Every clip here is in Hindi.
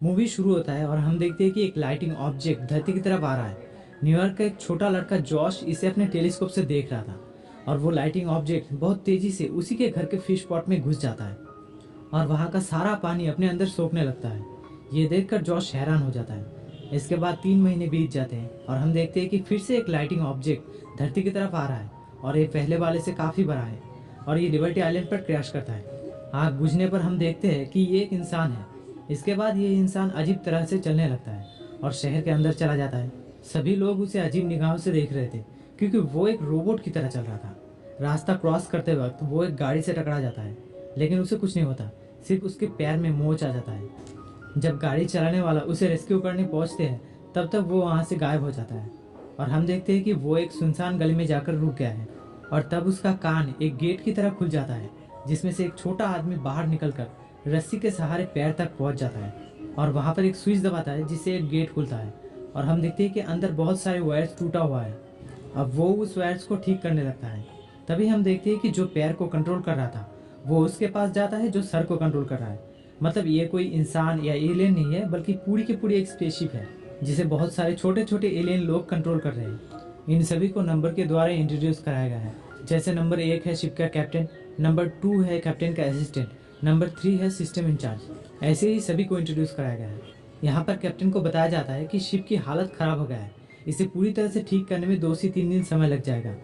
मूवी शुरू होता है और हम देखते हैं कि एक लाइटिंग ऑब्जेक्ट धरती की तरफ आ रहा है। न्यूयॉर्क का एक छोटा लड़का जॉश इसे अपने टेलीस्कोप से देख रहा था और वो लाइटिंग ऑब्जेक्ट बहुत तेजी से उसी के घर के फिश पॉट में घुस जाता है और वहाँ का सारा पानी अपने अंदर सोखने लगता है। ये देखकर जॉश हैरान हो जाता है। इसके बाद 3 महीने बीत जाते हैं और हम देखते हैं कि फिर से एक लाइटिंग ऑब्जेक्ट धरती की तरफ आ रहा है और ये पहले वाले से काफ़ी बड़ा है और ये लिबर्टी आइलैंड पर क्रैश करता है। आग बुझने पर हम देखते हैं कि ये एक इंसान है। इसके बाद ये इंसान अजीब तरह से चलने लगता है और शहर के अंदर चला जाता है। सभी लोग उसे अजीब निगाहों से देख रहे थे क्योंकि वो एक रोबोट की तरह चल रहा था। रास्ता क्रॉस करते वक्त वो एक गाड़ी से टकरा जाता है, लेकिन उसे कुछ नहीं होता, सिर्फ उसके पैर में मोच आ जाता है। जब गाड़ी चलाने वाला उसे रेस्क्यू करने पहुंचते हैं तब तक वो वहां से गायब हो जाता है और हम देखते हैं कि वो एक सुनसान गली में जाकर रुक गया है और तब उसका कान एक गेट की तरह खुल जाता है जिसमें से एक छोटा आदमी बाहर निकलकर रस्सी के सहारे पैर तक पहुंच जाता है और वहां पर एक स्विच दबाता है जिससे एक गेट खुलता है और हम देखते हैं कि अंदर बहुत सारे वायर्स टूटा हुआ है। अब वो उस वायर्स को ठीक करने लगता है। तभी हम देखते हैं कि जो पैर को कंट्रोल कर रहा था वो उसके पास जाता है जो सर को कंट्रोल कर रहा है। मतलब ये कोई इंसान या एलियन नहीं है बल्कि पूरी की पूरी एक स्पेसशिप है जिसे बहुत सारे छोटे छोटे एलियन लोग कंट्रोल कर रहे हैं। इन सभी को नंबर के द्वारा इंट्रोड्यूस कराया गया है। जैसे नंबर 1 है शिप का कैप्टन, नंबर 2 है कैप्टन का असिस्टेंट, नंबर 3 है सिस्टम इंचार्ज। ऐसे ही सभी को इंट्रोड्यूस कराया गया है। यहाँ पर कैप्टन को बताया जाता है कि शिप की हालत खराब हो गया है, इसे पूरी तरह से ठीक करने में 2 से 3 दिन समय लग जाएगा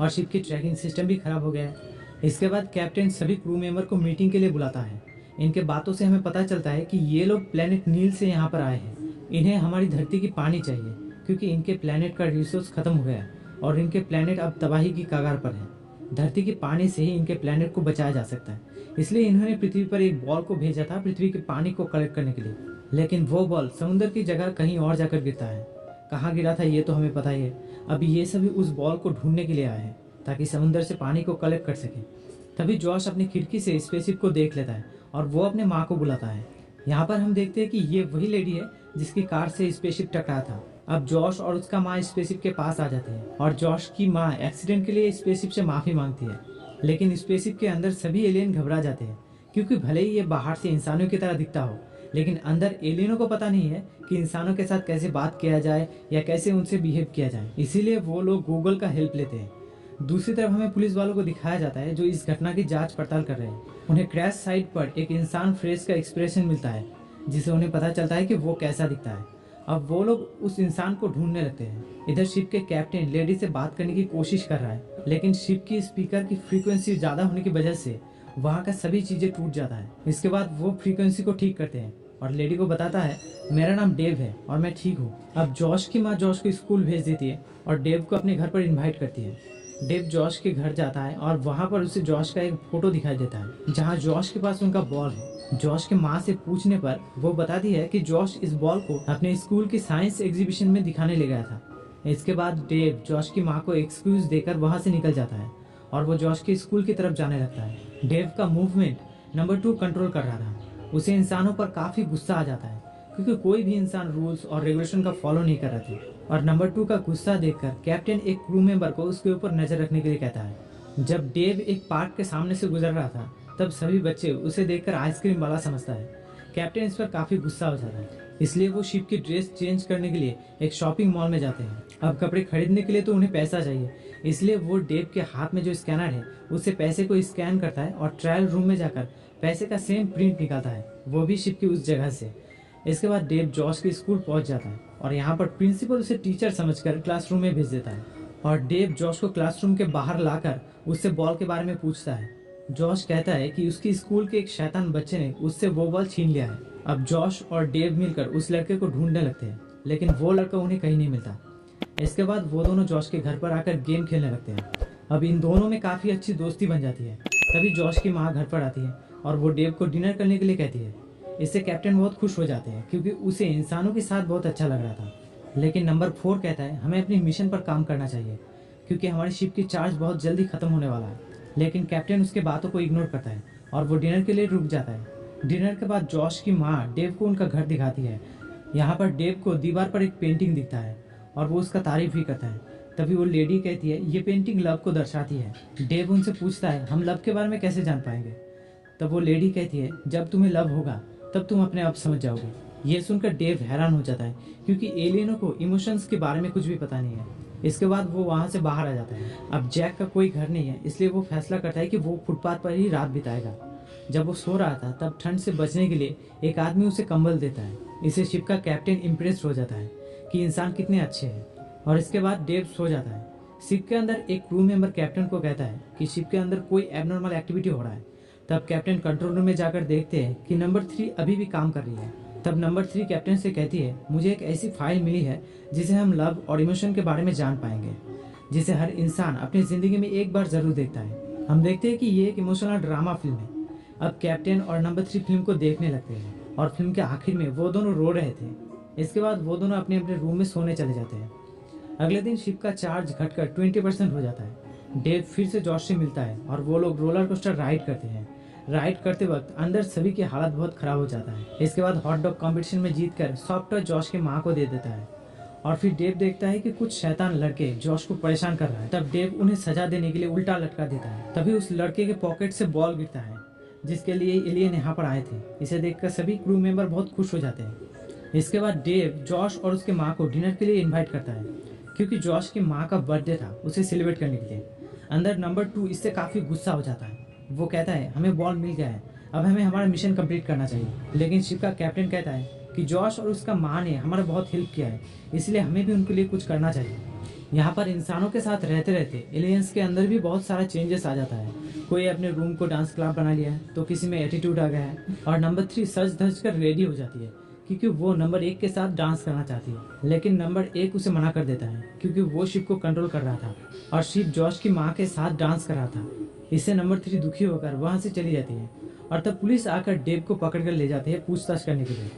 और शिप की ट्रैकिंग सिस्टम भी खराब हो गया है। इसके बाद कैप्टन सभी क्रू मेंबर को मीटिंग के लिए बुलाता है। इनके बातों से हमें पता चलता है कि ये लोग प्लेनेट नील से यहाँ पर आए हैं। इन्हें हमारी धरती की पानी चाहिए क्योंकि इनके प्लेनेट का रिसोर्स खत्म हो गया है और इनके प्लेनेट अब तबाही की कगार पर है। धरती के पानी से ही इनके प्लेनेट को बचाया जा सकता है, इसलिए इन्होंने पृथ्वी पर एक बॉल को भेजा था पृथ्वी के पानी को कलेक्ट करने के लिए। लेकिन वो बॉल समुद्र की जगह कहीं और जाकर गिरता है। कहाँ गिरा था ये तो हमें पता ही है। अब ये सभी उस बॉल को ढूंढने के लिए आए हैं ताकि समुद्र से पानी को कलेक्ट कर सके। तभी जॉश अपनी खिड़की से स्पेसशिप को देख लेता है और वो अपने माँ को बुलाता है। यहाँ पर हम देखते हैं कि ये वही लेडी है जिसकी कार से स्पेसशिप टकराया था। अब जॉश और उसका माँ स्पेसशिप के पास आ जाते हैं और जॉश की माँ एक्सीडेंट के लिए स्पेसशिप से माफी मांगती है। लेकिन स्पेसशिप के अंदर सभी एलियन घबरा जाते हैं क्योंकि भले ही ये बाहर से इंसानों की तरह दिखता हो, लेकिन अंदर एलियनों को पता नहीं है कि इंसानों के साथ कैसे बात किया जाए या कैसे उनसे बिहेव किया जाए। इसीलिए वो लोग गूगल का हेल्प लेते हैं। दूसरी तरफ हमें पुलिस वालों को दिखाया जाता है जो इस घटना की जांच पड़ताल कर रहे हैं। उन्हें क्रैश साइट पर एक इंसान फ्रेश का एक्सप्रेशन मिलता है जिससे उन्हें पता चलता है कि वो कैसा दिखता है। अब वो लोग उस इंसान को ढूंढने लगते हैं। इधर शिप के कैप्टन लेडी से बात करने की कोशिश कर रहा है, लेकिन शिप की स्पीकर की फ्रीक्वेंसी ज्यादा होने की वजह से वहाँ का सभी चीजें टूट जाता है। इसके बाद वो फ्रीक्वेंसी को ठीक करते हैं और लेडी को बताता है मेरा नाम डेव है और मैं ठीक हूँ। अब जॉश की माँ जॉश को स्कूल भेज देती है और डेव को अपने घर पर इन्वाइट करती है। डेव जॉश के घर जाता है और वहाँ पर उसे जॉश का एक फोटो दिखाई देता है जहाँ जॉश के पास उनका बॉल है। जॉश के माँ से पूछने पर वो बताती है कि जॉश इस बॉल को अपने स्कूल की साइंस एग्जीबिशन में दिखाने ले गया था। इसके बाद डेव जॉश की माँ को एक्सक्यूज देकर वहाँ से निकल जाता है और वो जॉश के स्कूल की तरफ जाने लगता है। डेव का मूवमेंट नंबर 2 कंट्रोल कर रहा था। उसे इंसानों पर काफी गुस्सा आ जाता है क्योंकि कोई भी इंसान रूल्स और रेगुलेशन का फॉलो नहीं कर रहे थे और नंबर 2 का गुस्सा देखकर कैप्टन एक क्रू मेंबर को उसके ऊपर नजर रखने के लिए कहता है। जब डेव एक पार्क के सामने से गुजर रहा था तब सभी बच्चे उसे देखकर आइसक्रीम वाला समझता है। कैप्टन इस पर काफी गुस्सा हो जाता है, इसलिए वो शिप की ड्रेस चेंज करने के लिए एक शॉपिंग मॉल में जाते हैं। अब कपड़े खरीदने के लिए तो उन्हें पैसा चाहिए, इसलिए वो डेव के हाथ में जो स्कैनर है उससे पैसे को स्कैन करता है और ट्रायल रूम में जाकर पैसे का सेम प्रिंट निकालता है, वो भी शिप की उस जगह से। इसके बाद डेव जॉश के स्कूल पहुंच जाता है और यहाँ पर प्रिंसिपल उसे टीचर समझकर क्लासरूम में भेज देता है और डेव जॉश को क्लासरूम के बाहर लाकर उससे बॉल के बारे में पूछता है। जॉश कहता है कि उसकी स्कूल के एक शैतान बच्चे ने उससे वो बॉल छीन लिया है। अब जॉश और डेव मिलकर उस लड़के को ढूंढने लगते हैं, लेकिन वो लड़का उन्हें कहीं नहीं मिलता। इसके बाद वो दोनों जॉश के घर पर आकर गेम खेलने लगते हैं। अब इन दोनों में काफी अच्छी दोस्ती बन जाती है। तभी जॉश की माँ घर पर आती है और वो डेव को डिनर करने के लिए कहती है। इससे कैप्टन बहुत खुश हो जाते हैं क्योंकि उसे इंसानों के साथ बहुत अच्छा लग रहा था। लेकिन नंबर 4 कहता है हमें अपनी मिशन पर काम करना चाहिए क्योंकि हमारी शिप की चार्ज बहुत जल्दी खत्म होने वाला है। लेकिन कैप्टन उसके बातों को इग्नोर करता है और वो डिनर के लिए रुक जाता है। डिनर के बाद जॉश की माँ डेव को उनका घर दिखाती है। यहाँ पर डेव को दीवार पर एक पेंटिंग दिखता है और वो उसका तारीफ भी करता है। तभी वो लेडी कहती है ये पेंटिंग लव को दर्शाती है। डेव उनसे पूछता है हम लव के बारे में कैसे जान पाएंगे। तब वो लेडी कहती है जब तुम्हें लव होगा तब तुम अपने आप समझ जाओगे। ये सुनकर डेव हैरान हो जाता है क्योंकि एलियनों को इमोशंस के बारे में कुछ भी पता नहीं है। इसके बाद वो वहाँ से बाहर आ जाता है। अब जैक का कोई घर नहीं है, इसलिए वो फैसला करता है कि वो फुटपाथ पर ही रात बिताएगा। जब वो सो रहा था तब ठंड से बचने के लिए एक आदमी उसे कंबल देता है। इससे शिप का कैप्टन इम्प्रेस्ड हो जाता है कि इंसान कितने अच्छे हैं, और इसके बाद डेव सो जाता है। शिप के अंदर एक क्रू मेंबर कैप्टन को कहता है कि शिप के अंदर कोई एबनॉर्मल एक्टिविटी हो रहा है। तब कैप्टन कंट्रोल रूम में जाकर देखते हैं कि नंबर 3 अभी भी काम कर रही है। तब नंबर 3 कैप्टन से कहती है, मुझे एक ऐसी फाइल मिली है जिसे हम लव और इमोशन के बारे में जान पाएंगे, जिसे हर इंसान अपनी जिंदगी में एक बार जरूर देखता है। हम देखते हैं कि ये एक इमोशनल ड्रामा फिल्म है। अब कैप्टन और नंबर 3 फिल्म को देखने लगते हैं और फिल्म के आखिर में वो दोनों रो रहे थे। इसके बाद वो दोनों अपने अपने रूम में सोने चले जाते हैं। अगले दिन शिप का चार्ज घटकर 20% हो जाता है। डेव फिर से जॉश से मिलता है और वो लोग रोलर कोस्टर राइड करते हैं। राइड करते वक्त अंदर सभी की हालत बहुत खराब हो जाता है। इसके बाद हॉट डॉग कॉम्पिटिशन में जीतकर सॉफ्ट टॉय जॉश के माँ को दे देता है। और फिर डेव देखता है कि कुछ शैतान लड़के जॉश को परेशान कर रहा है। तब डेव उन्हें सजा देने के लिए उल्टा लटका देता है। तभी उस लड़के के पॉकेट से बॉल गिरता है जिसके लिए एलियन यहाँ पर आए थे। इसे देखकर सभी क्रू मेंबर बहुत खुश हो जाते हैं। इसके बाद डेव जॉश और उसके माँ को डिनर के लिए इन्वाइट करता है क्योंकि जॉश की माँ का बर्थडे था, उसे सेलिब्रेट करने के लिए। अंदर नंबर 2 इससे काफ़ी गुस्सा हो जाता है। वो कहता है, हमें बॉल मिल गया है, अब हमें हमारा मिशन कंप्लीट करना चाहिए। लेकिन शिप का कैप्टन कहता है कि जॉश और उसका माँ ने हमारा बहुत हेल्प किया है, इसलिए हमें भी उनके लिए कुछ करना चाहिए। यहाँ पर इंसानों के साथ रहते रहते एलियंस के अंदर भी बहुत सारा चेंजेस आ जाता है। कोई अपने रूम को डांस क्लब बना लिया है, तो किसी में एटीट्यूड आ गया है। और नंबर 3 सज धज कर रेडी हो जाती है क्योंकि वो नंबर 1 के साथ डांस करना चाहती है। लेकिन नंबर 1 उसे मना कर देता है क्योंकि वो शिप को कंट्रोल कर रहा था और शिप जॉश की माँ के साथ डांस कर रहा था। इससे नंबर 3 दुखी होकर वहाँ से चली जाती है और तब पुलिस आकर डेव को पकड़ कर ले जाती है पूछताछ करने के लिए।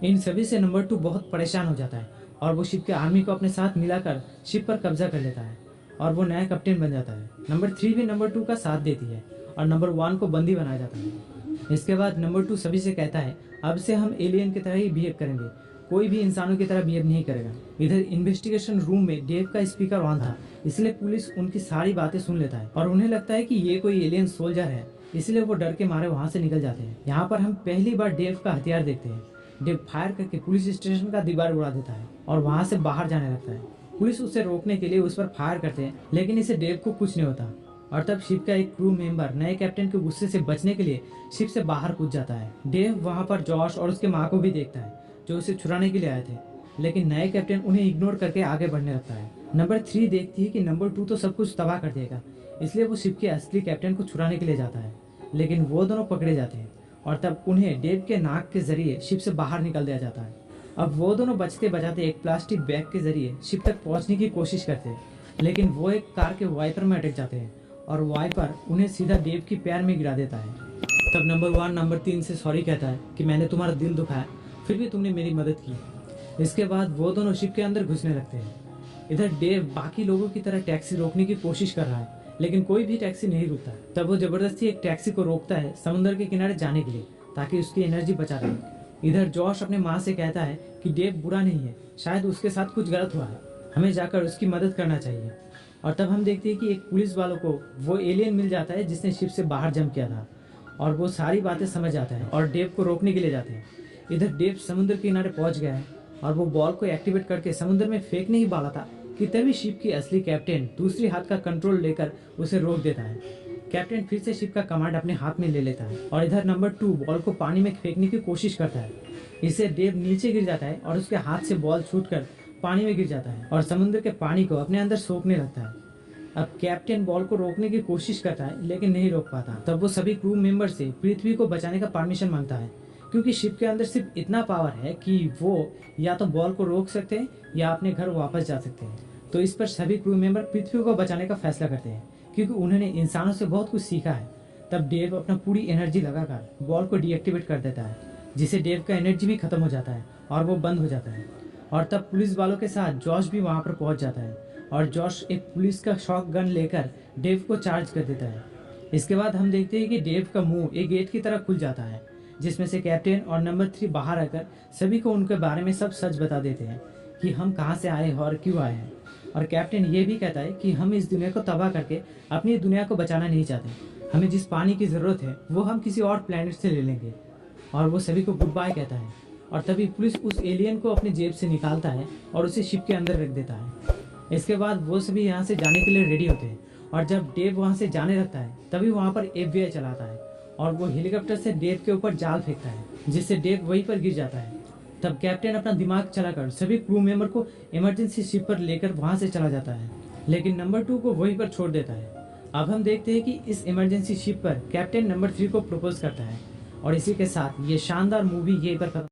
इन सभी से नंबर 2 बहुत परेशान हो जाता है और वो शिप के आर्मी को अपने साथ मिलाकर शिप पर कब्जा कर लेता है और वो नया कैप्टन बन जाता है। नंबर 3 भी नंबर 2 का साथ देती है और नंबर 1 को बंदी बनाया जाता है। इसके बाद नंबर 2 सभी से कहता है, अब से हम एलियन की तरह ही बिहेव करेंगे, कोई भी इंसानों की तरह बिहेव नहीं करेगा। इधर इन्वेस्टिगेशन रूम में डेव का स्पीकर ऑन था, इसलिए पुलिस उनकी सारी बातें सुन लेता है और उन्हें लगता है कि ये कोई एलियन सोल्जर है, इसलिए वो डर के मारे वहाँ से निकल जाते हैं। यहाँ पर हम पहली बार डेव का हथियार देखते हैं। डेव फायर करके पुलिस स्टेशन का दीवार उड़ा देता है और वहाँ से बाहर जाने लगता है। पुलिस उसे रोकने के लिए उस पर फायर करते हैं, लेकिन इसे डेव को कुछ नहीं होता। और तब शिप का एक क्रू मेंबर नए कैप्टन के गुस्से से बचने के लिए शिप से बाहर कूद जाता है। डेव वहाँ पर जॉश और उसके माँ को भी देखता है जो उसे छुड़ाने के लिए आए थे, लेकिन नए कैप्टन उन्हें इग्नोर करके आगे बढ़ने लगता है। नंबर 3 देखती है कि नंबर 2 तो सब कुछ तबाह कर देगा, इसलिए वो शिप के असली कैप्टन को छुड़ाने के लिए जाता है, लेकिन वो दोनों पकड़े जाते हैं और तब उन्हें डेव के नाक के जरिए शिप से बाहर निकल दिया जाता है। अब वो दोनों बचते बचाते एक प्लास्टिक बैग के जरिए शिप तक पहुंचने की कोशिश करते हैं, लेकिन वो एक कार के वाइपर में अटक जाते हैं और वाइपर उन्हें सीधा डेव की पैर में गिरा देता है। तब नंबर 1 नंबर 3 से सॉरी कहता है कि मैंने तुम्हारा दिल दुखाया, फिर भी तुमने मेरी मदद की। इसके बाद वो दोनों शिप के अंदर घुसने लगते हैं। इधर डेव बाकी लोगों की तरह टैक्सी रोकने की कोशिश कर रहा है, लेकिन कोई भी टैक्सी नहीं रुकता। तब वो जबरदस्ती एक टैक्सी को रोकता है समुद्र के किनारे जाने के लिए, ताकि उसकी एनर्जी बचा रहे। इधर जॉश अपने माँ से कहता है कि डेव बुरा नहीं है, शायद उसके साथ कुछ गलत हुआ है, हमें जाकर उसकी मदद करना चाहिए। और तब हम देखते हैं कि एक पुलिस वालों को वो एलियन मिल जाता है जिसने शिप से बाहर जंप किया था, और वो सारी बातें समझ जाता है और डेव को रोकने के लिए जाते हैं। इधर डेव समुद्र के किनारे पहुंच गया है और वो बॉल को एक्टिवेट करके समुद्र में फेंकने ही वाला था कि तभी शिप की असली कैप्टन दूसरी हाथ का कंट्रोल लेकर उसे रोक देता है। कैप्टन फिर से शिप का कमांड अपने हाथ में ले लेता है और इधर नंबर 2 बॉल को पानी में फेंकने की कोशिश करता है। इससे डेव नीचे गिर जाता है और उसके हाथ से बॉल छूटकर पानी में गिर जाता है और समुद्र के पानी को अपने अंदर सोखने लगता है। अब कैप्टन बॉल को रोकने की कोशिश करता है, लेकिन नहीं रोक पाता। तब वो सभी क्रू मेंबर से पृथ्वी को बचाने का परमिशन मांगता है, क्योंकि शिप के अंदर सिर्फ इतना पावर है कि वो या तो बॉल को रोक सकते हैं या अपने घर वापस जा सकते हैं। तो इस पर सभी क्रू मेंबर पृथ्वी को बचाने का फैसला करते हैं, क्योंकि उन्होंने इंसानों से बहुत कुछ सीखा है। तब डेव अपना पूरी एनर्जी लगाकर बॉल को डीएक्टिवेट कर देता है, जिससे डेव का एनर्जी भी खत्म हो जाता है और वो बंद हो जाता है। और तब पुलिस वालों के साथ जॉश भी वहाँ पर पहुँच जाता है और जॉश एक पुलिस का शॉट गन लेकर डेव को चार्ज कर देता है। इसके बाद हम देखते हैं कि डेव का मुंह एक गेट की तरह खुल जाता है, जिसमें से कैप्टन और नंबर 3 बाहर आकर सभी को उनके बारे में सब सच बता देते हैं कि हम कहाँ से आए हैं और क्यों आए हैं। और कैप्टन ये भी कहता है कि हम इस दुनिया को तबाह करके अपनी दुनिया को बचाना नहीं चाहते, हमें जिस पानी की ज़रूरत है वो हम किसी और प्लेनेट से ले लेंगे। और वो सभी को गुड बाय कहता है और तभी पुलिस उस एलियन को अपनी जेब से निकालता है और उसे शिप के अंदर रख देता है। इसके बाद वो सभी यहाँ से जाने के लिए रेडी होते हैं और जब डेव वहाँ से जाने लगता है तभी वहाँ पर FBI चला आता है और वो हेलीकॉप्टर से डेव के ऊपर जाल फेंकता है जिससे डेव वहीं पर गिर जाता है। तब कैप्टन अपना दिमाग चलाकर सभी क्रू मेंबर को इमरजेंसी शिप पर लेकर वहाँ से चला जाता है, लेकिन नंबर 2 को वहीं पर छोड़ देता है। अब हम देखते हैं कि इस इमरजेंसी शिप पर कैप्टन नंबर 3 को प्रपोज करता है और इसी के साथ ये शानदार मूवी यहीं पर खत्म।